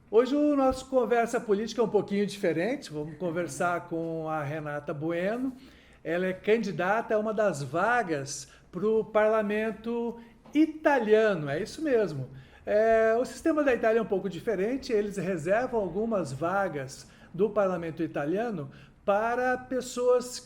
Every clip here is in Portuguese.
Hoje o nosso Conversa Política é um pouquinho diferente. Vamos conversar com a Renata Bueno. Ela é candidata a uma das vagas para o parlamento italiano, é isso mesmo. O sistema da Itália é um pouco diferente, eles reservam algumas vagas do parlamento italiano para pessoas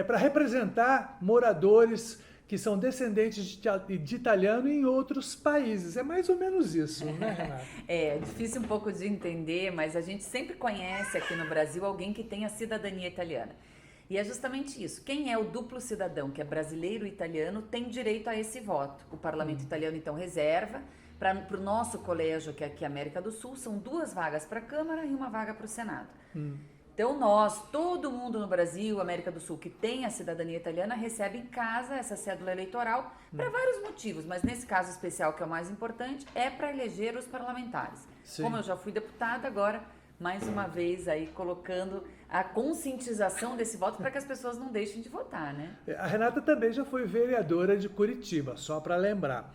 para representar moradores que são descendentes de italiano em outros países. É mais ou menos isso, né, Renata? É difícil um pouco de entender, mas a gente sempre conhece aqui no Brasil alguém que tem a cidadania italiana. E é justamente isso. Quem é o duplo cidadão, que é brasileiro e italiano, tem direito a esse voto. O parlamento italiano, então, reserva. Para o nosso colégio, que é aqui América do Sul, são 2 vagas para a Câmara e 1 vaga para o Senado. Então todo mundo no Brasil, América do Sul, que tem a cidadania italiana, recebe em casa essa cédula eleitoral para vários motivos, mas nesse caso especial, que é o mais importante, é para eleger os parlamentares. Sim. Como eu já fui deputada, agora mais uma vez aí colocando a conscientização desse voto para que as pessoas não deixem de votar, né? A Renata também já foi vereadora de Curitiba, só para lembrar.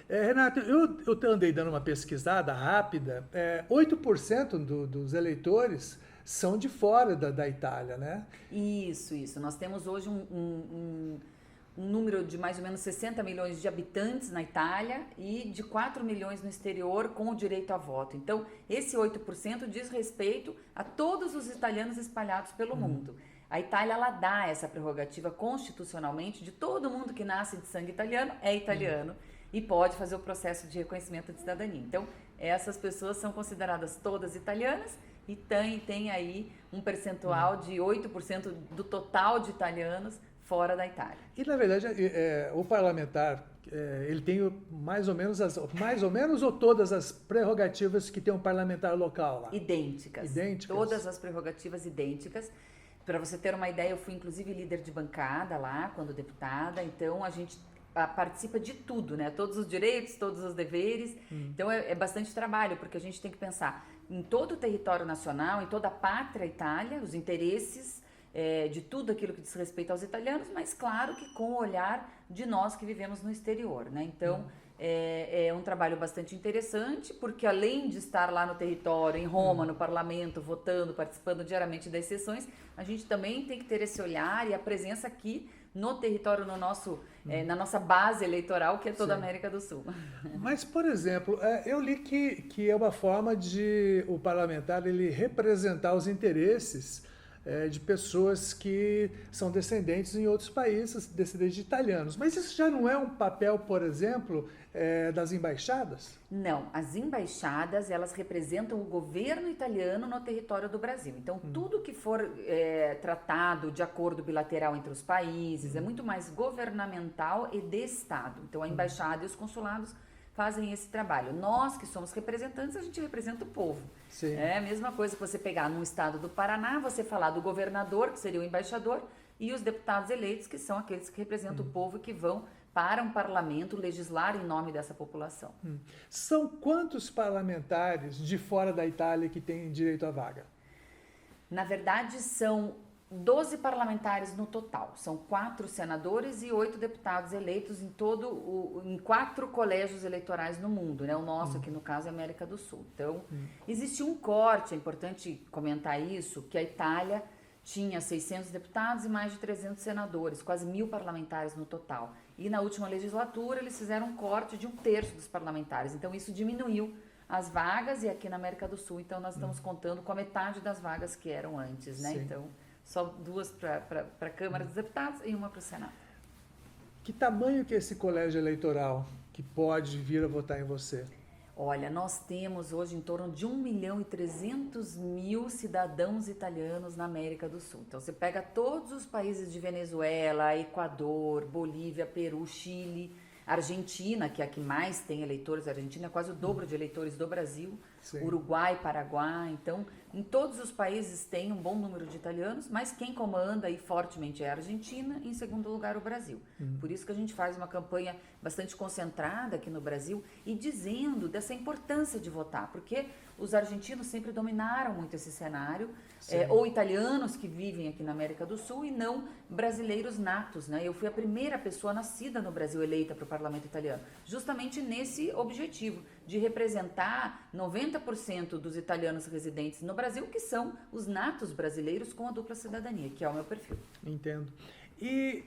Renata, eu andei dando uma pesquisada rápida. 8% dos eleitores são de fora da Itália, né? Isso. Nós temos hoje um número de mais ou menos 60 milhões de habitantes na Itália e de 4 milhões no exterior com o direito a voto. Então, esse 8% diz respeito a todos os italianos espalhados pelo mundo. A Itália, ela dá essa prerrogativa constitucionalmente de todo mundo que nasce de sangue italiano é italiano e pode fazer o processo de reconhecimento de cidadania. Então, essas pessoas são consideradas todas italianas e tem aí um percentual de 8% do total de italianos fora da Itália. E, na verdade, o parlamentar, ele tem mais ou menos ou todas as prerrogativas que tem um parlamentar local lá? Idênticas. Idênticas? Todas as prerrogativas idênticas. Para você ter uma ideia, eu fui inclusive líder de bancada lá, quando deputada, então a gente participa de tudo, né? Todos os direitos, todos os deveres. Então é bastante trabalho, porque a gente tem que pensar em todo o território nacional, em toda a pátria Itália, os interesses de tudo aquilo que diz respeito aos italianos, mas claro que com o olhar de nós que vivemos no exterior, né? Então é um trabalho bastante interessante, porque além de estar lá no território, em Roma, no parlamento, votando, participando diariamente das sessões, a gente também tem que ter esse olhar e a presença aqui no território, no nosso, na nossa base eleitoral, que é toda a Sim. América do Sul. Mas, por exemplo, eu li que é uma forma de o parlamentar ele representar os interesses de pessoas que são descendentes em outros países, descendentes de italianos. Mas isso já não é um papel, por exemplo, das embaixadas? Não, as embaixadas, elas representam o governo italiano no território do Brasil. Então, tudo que for tratado de acordo bilateral entre os países é muito mais governamental e de Estado. Então, a embaixada e os consulados fazem esse trabalho. Nós, que somos representantes, a gente representa o povo. Sim. É a mesma coisa que você pegar num estado do Paraná, você falar do governador, que seria o embaixador, e os deputados eleitos, que são aqueles que representam o povo e que vão para um parlamento legislar em nome dessa população. São quantos parlamentares de fora da Itália que têm direito à vaga? Na verdade, são 12 parlamentares no total. São 4 senadores e 8 deputados eleitos em 4 colégios eleitorais no mundo, né? O nosso aqui, no caso, é a América do Sul. Então, existe um corte, é importante comentar isso, que a Itália tinha 600 deputados e mais de 300 senadores, quase 1.000 parlamentares no total. E na última legislatura, eles fizeram um corte de 1/3 dos parlamentares. Então, isso diminuiu as vagas, e aqui na América do Sul, então, nós estamos contando com a metade das vagas que eram antes, né? Sim. Então, só 2 para a Câmara dos Deputados e 1 para o Senado. Que tamanho que é esse colégio eleitoral que pode vir a votar em você? Olha, nós temos hoje em torno de 1.300.000 cidadãos italianos na América do Sul. Então, você pega todos os países de Venezuela, Equador, Bolívia, Peru, Chile, Argentina, que é a que mais tem eleitores. A Argentina é quase o dobro de eleitores do Brasil. Sim. Uruguai, Paraguai. Então, em todos os países tem um bom número de italianos, mas quem comanda aí fortemente é a Argentina e, em segundo lugar, o Brasil. Por isso que a gente faz uma campanha bastante concentrada aqui no Brasil e dizendo dessa importância de votar, porque os argentinos sempre dominaram muito esse cenário, ou italianos que vivem aqui na América do Sul e não brasileiros natos, né? Eu fui a primeira pessoa nascida no Brasil eleita para o parlamento italiano, justamente nesse objetivo de representar 90% dos italianos residentes no Brasil, que são os natos brasileiros com a dupla cidadania, que é o meu perfil. Entendo. E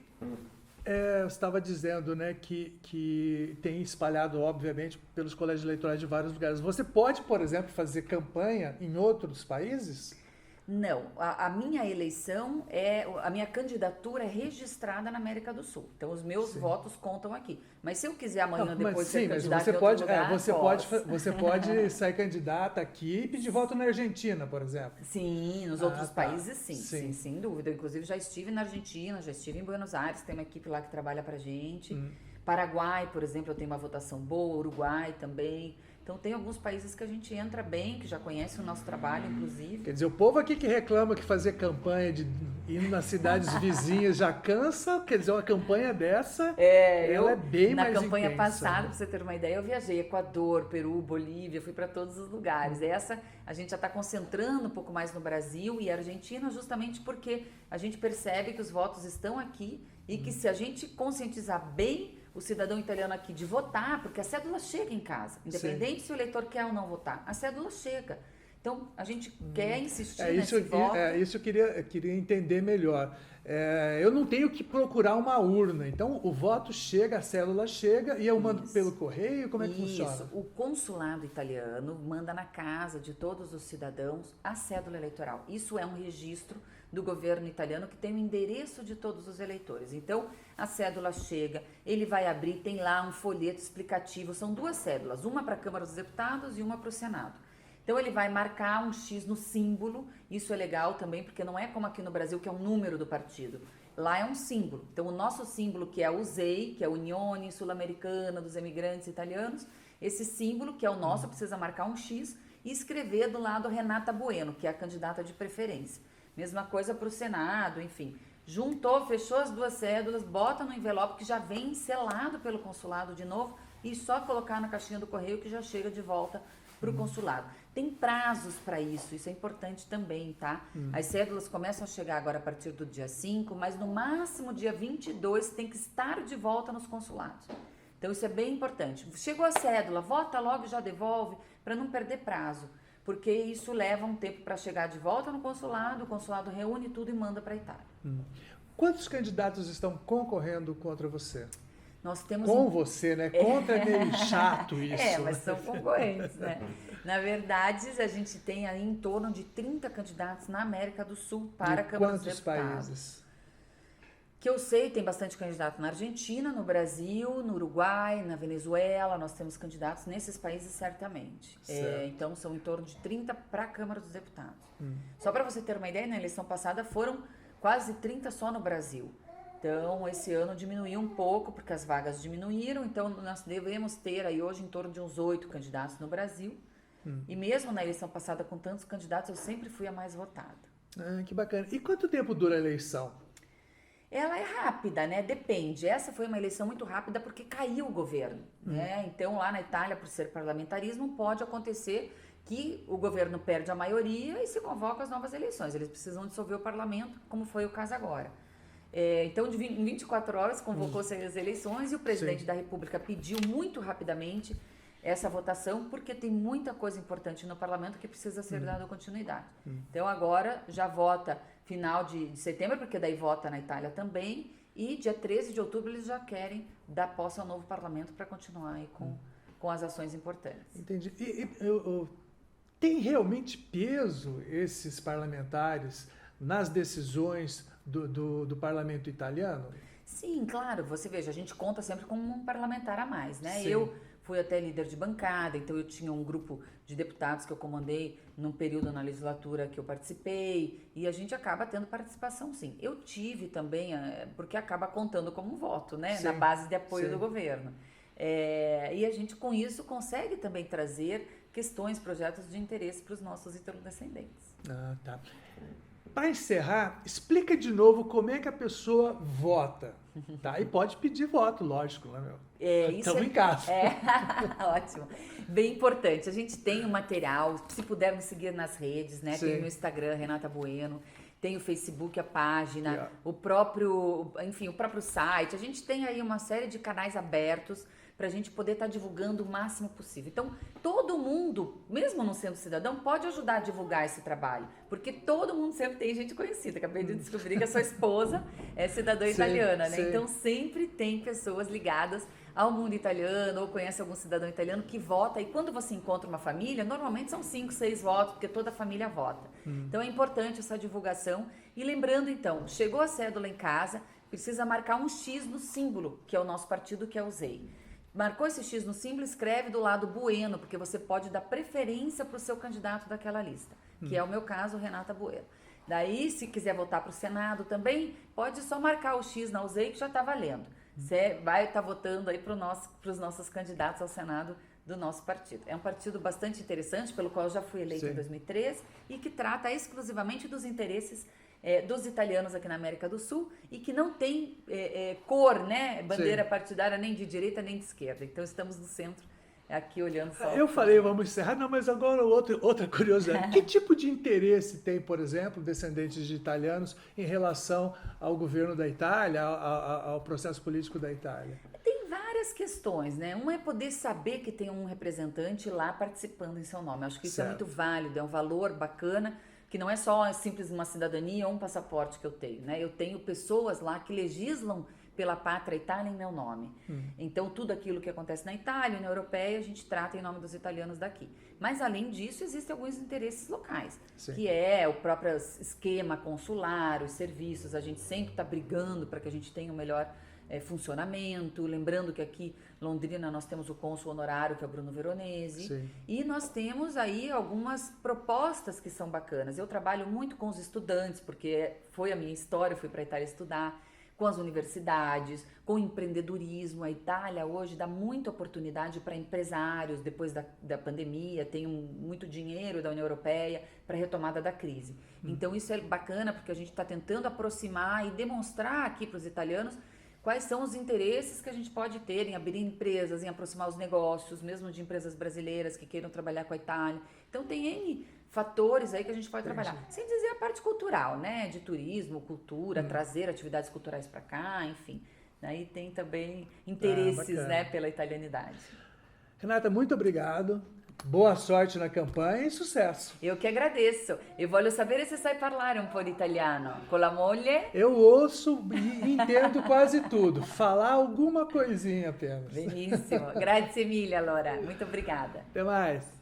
você estava dizendo, né, que tem espalhado, obviamente, pelos colégios eleitorais de vários lugares. Você pode, por exemplo, fazer campanha em outros países? Não, a minha eleição a minha candidatura é registrada na América do Sul. Então os meus votos contam aqui. Mas se eu quiser amanhã depois ser candidata em outro lugar, você pode sair candidata aqui e pedir voto na Argentina, por exemplo. Sim, nos outros países sim, sem dúvida. Eu, inclusive já estive na Argentina, já estive em Buenos Aires, tem uma equipe lá que trabalha pra gente. Paraguai, por exemplo, eu tenho uma votação boa, Uruguai também. Então tem alguns países que a gente entra bem, que já conhecem o nosso trabalho, inclusive. Quer dizer, o povo aqui que reclama que fazer campanha de ir nas cidades vizinhas já cansa, quer dizer, uma campanha dessa, ela é bem mais intensa. Na campanha passada, para você ter uma ideia, eu viajei Equador, Peru, Bolívia, fui para todos os lugares. Essa a gente já está concentrando um pouco mais no Brasil e Argentina, justamente porque a gente percebe que os votos estão aqui e que se a gente conscientizar bem o cidadão italiano aqui de votar, porque a cédula chega em casa, independente se o eleitor quer ou não votar, a cédula chega. Então, a gente quer insistir nesse voto. Isso eu queria entender melhor. Eu não tenho que procurar uma urna, então o voto chega, a cédula chega e eu mando pelo correio, como é que funciona? Isso, o consulado italiano manda na casa de todos os cidadãos a cédula eleitoral. Isso é um registro do governo italiano que tem o endereço de todos os eleitores. Então, a cédula chega, ele vai abrir, tem lá um folheto explicativo, são 2 cédulas, uma para a Câmara dos Deputados e uma para o Senado. Então, ele vai marcar um X no símbolo, isso é legal também, porque não é como aqui no Brasil, que é um número do partido. Lá é um símbolo. Então, o nosso símbolo, que é a USEI, que é a Unione Sul-Americana dos Emigrantes Italianos, esse símbolo, que é o nosso, precisa marcar um X e escrever do lado Renata Bueno, que é a candidata de preferência. Mesma coisa para o Senado, enfim. Juntou, fechou as 2 cédulas, bota no envelope que já vem selado pelo consulado de novo e só colocar na caixinha do correio que já chega de volta para o consulado. Tem prazos para isso é importante também, tá? As cédulas começam a chegar agora a partir do dia 5, mas no máximo dia 22 tem que estar de volta nos consulados. Então isso é bem importante. Chegou a cédula, vota logo e já devolve para não perder prazo. Porque isso leva um tempo para chegar de volta no consulado, o consulado reúne tudo e manda para a Itália. Quantos candidatos estão concorrendo contra você? Nós temos você, né? Contra é meio chato isso. Mas são concorrentes, né? Na verdade, a gente tem aí em torno de 30 candidatos na América do Sul para a Câmara dos Deputados. Quantos países? Que eu sei, tem bastante candidato na Argentina, no Brasil, no Uruguai, na Venezuela, nós temos candidatos nesses países certamente. Então são em torno de 30 para a Câmara dos Deputados. Só para você ter uma ideia, na eleição passada foram quase 30 só no Brasil. Então esse ano diminuiu um pouco, porque as vagas diminuíram, então nós devemos ter aí hoje em torno de uns 8 candidatos no Brasil. E mesmo na eleição passada com tantos candidatos, eu sempre fui a mais votada. Que bacana. E quanto tempo dura a eleição? Ela é rápida, né? Depende. Essa foi uma eleição muito rápida porque caiu o governo, né? Então, lá na Itália, por ser parlamentarismo, pode acontecer que o governo perde a maioria e se convoca as novas eleições. Eles precisam dissolver o parlamento, como foi o caso agora. Então, em 24 horas, convocou-se as eleições e o presidente da República pediu muito rapidamente essa votação, porque tem muita coisa importante no parlamento que precisa ser dada continuidade. Então, agora já vota final de setembro, porque daí vota na Itália também, e dia 13 de outubro eles já querem dar posse ao novo parlamento para continuar aí com as ações importantes. Entendi. Tem realmente peso esses parlamentares nas decisões do parlamento italiano? Sim, claro. Você veja, a gente conta sempre com um parlamentar a mais, né? Sim. Eu fui até líder de bancada, então eu tinha um grupo de deputados que eu comandei num período na legislatura que eu participei, e a gente acaba tendo participação, sim. Eu tive também, porque acaba contando como um voto, né? Sim. Na base de apoio do governo. E a gente, com isso, consegue também trazer questões, projetos de interesse para os nossos itarodescendentes. Tá. Para encerrar, explica de novo como é que a pessoa vota, tá? E pode pedir voto, lógico, né, meu? Estamos em casa. Ótimo. Bem importante. A gente tem um material, se puder nos seguir nas redes, né? Sim. Tem no Instagram, Renata Bueno, tem o Facebook, a página, o próprio site. A gente tem aí uma série de canais abertos para a gente poder estar divulgando o máximo possível. Então, todo mundo, mesmo não sendo cidadão, pode ajudar a divulgar esse trabalho, porque todo mundo sempre tem gente conhecida. Acabei de descobrir que a sua esposa é cidadã italiana, né? Sim. Então, sempre tem pessoas ligadas ao mundo italiano ou conhece algum cidadão italiano que vota, e quando você encontra uma família, normalmente são 5, 6 votos, porque toda a família vota. Então é importante essa divulgação. E lembrando então, chegou a cédula em casa, precisa marcar um X no símbolo, que é o nosso partido, que é o ZEI. Marcou esse X no símbolo, escreve do lado Bueno, porque você pode dar preferência para o seu candidato daquela lista, que é o meu caso, Renata Bueno. Daí, se quiser votar para o Senado também, pode só marcar o X na UZEI, que já está valendo. Você vai estar votando aí para os nossos candidatos ao Senado do nosso partido. É um partido bastante interessante, pelo qual eu já fui eleito em 2013 e que trata exclusivamente dos interesses dos italianos aqui na América do Sul e que não tem cor, né, bandeira partidária nem de direita nem de esquerda. Então estamos no centro, aqui olhando só. Eu falei, vamos encerrar, não, mas agora outra curiosidade. Que tipo de interesse tem, por exemplo, descendentes de italianos em relação ao governo da Itália, ao processo político da Itália? Tem várias questões, né? Um é poder saber que tem um representante lá participando em seu nome. Acho que isso é muito válido, é um valor bacana, que não é só simples uma cidadania ou um passaporte que eu tenho, né? Eu tenho pessoas lá que legislam pela pátria Itália em meu nome. Então, tudo aquilo que acontece na Itália, União Europeia, a gente trata em nome dos italianos daqui. Mas, além disso, existem alguns interesses locais, que é o próprio esquema consular, os serviços. A gente sempre está brigando para que a gente tenha o melhor funcionamento. Lembrando que aqui, em Londrina, nós temos o cônsul honorário, que é o Bruno Veronese. Sim. E nós temos aí algumas propostas que são bacanas. Eu trabalho muito com os estudantes, porque foi a minha história, eu fui para a Itália estudar, com as universidades, com o empreendedorismo. A Itália hoje dá muita oportunidade para empresários depois da pandemia, tem muito dinheiro da União Europeia para a retomada da crise. Então isso é bacana porque a gente está tentando aproximar e demonstrar aqui para os italianos quais são os interesses que a gente pode ter em abrir empresas, em aproximar os negócios, mesmo de empresas brasileiras que queiram trabalhar com a Itália. Então tem N fatores aí que a gente pode trabalhar. Sem dizer a parte cultural, né? De turismo, cultura, trazer atividades culturais para cá, enfim. Aí tem também interesses, né, pela italianidade. Renata, muito obrigado. Boa sorte na campanha e sucesso. Eu que agradeço. E voglio sapere se sai parlare un po' di italiano. Con la moglie? Eu ouço e entendo quase tudo. Falar alguma coisinha apenas. Benissimo. Grazie mille, allora. Muito obrigada. Até mais.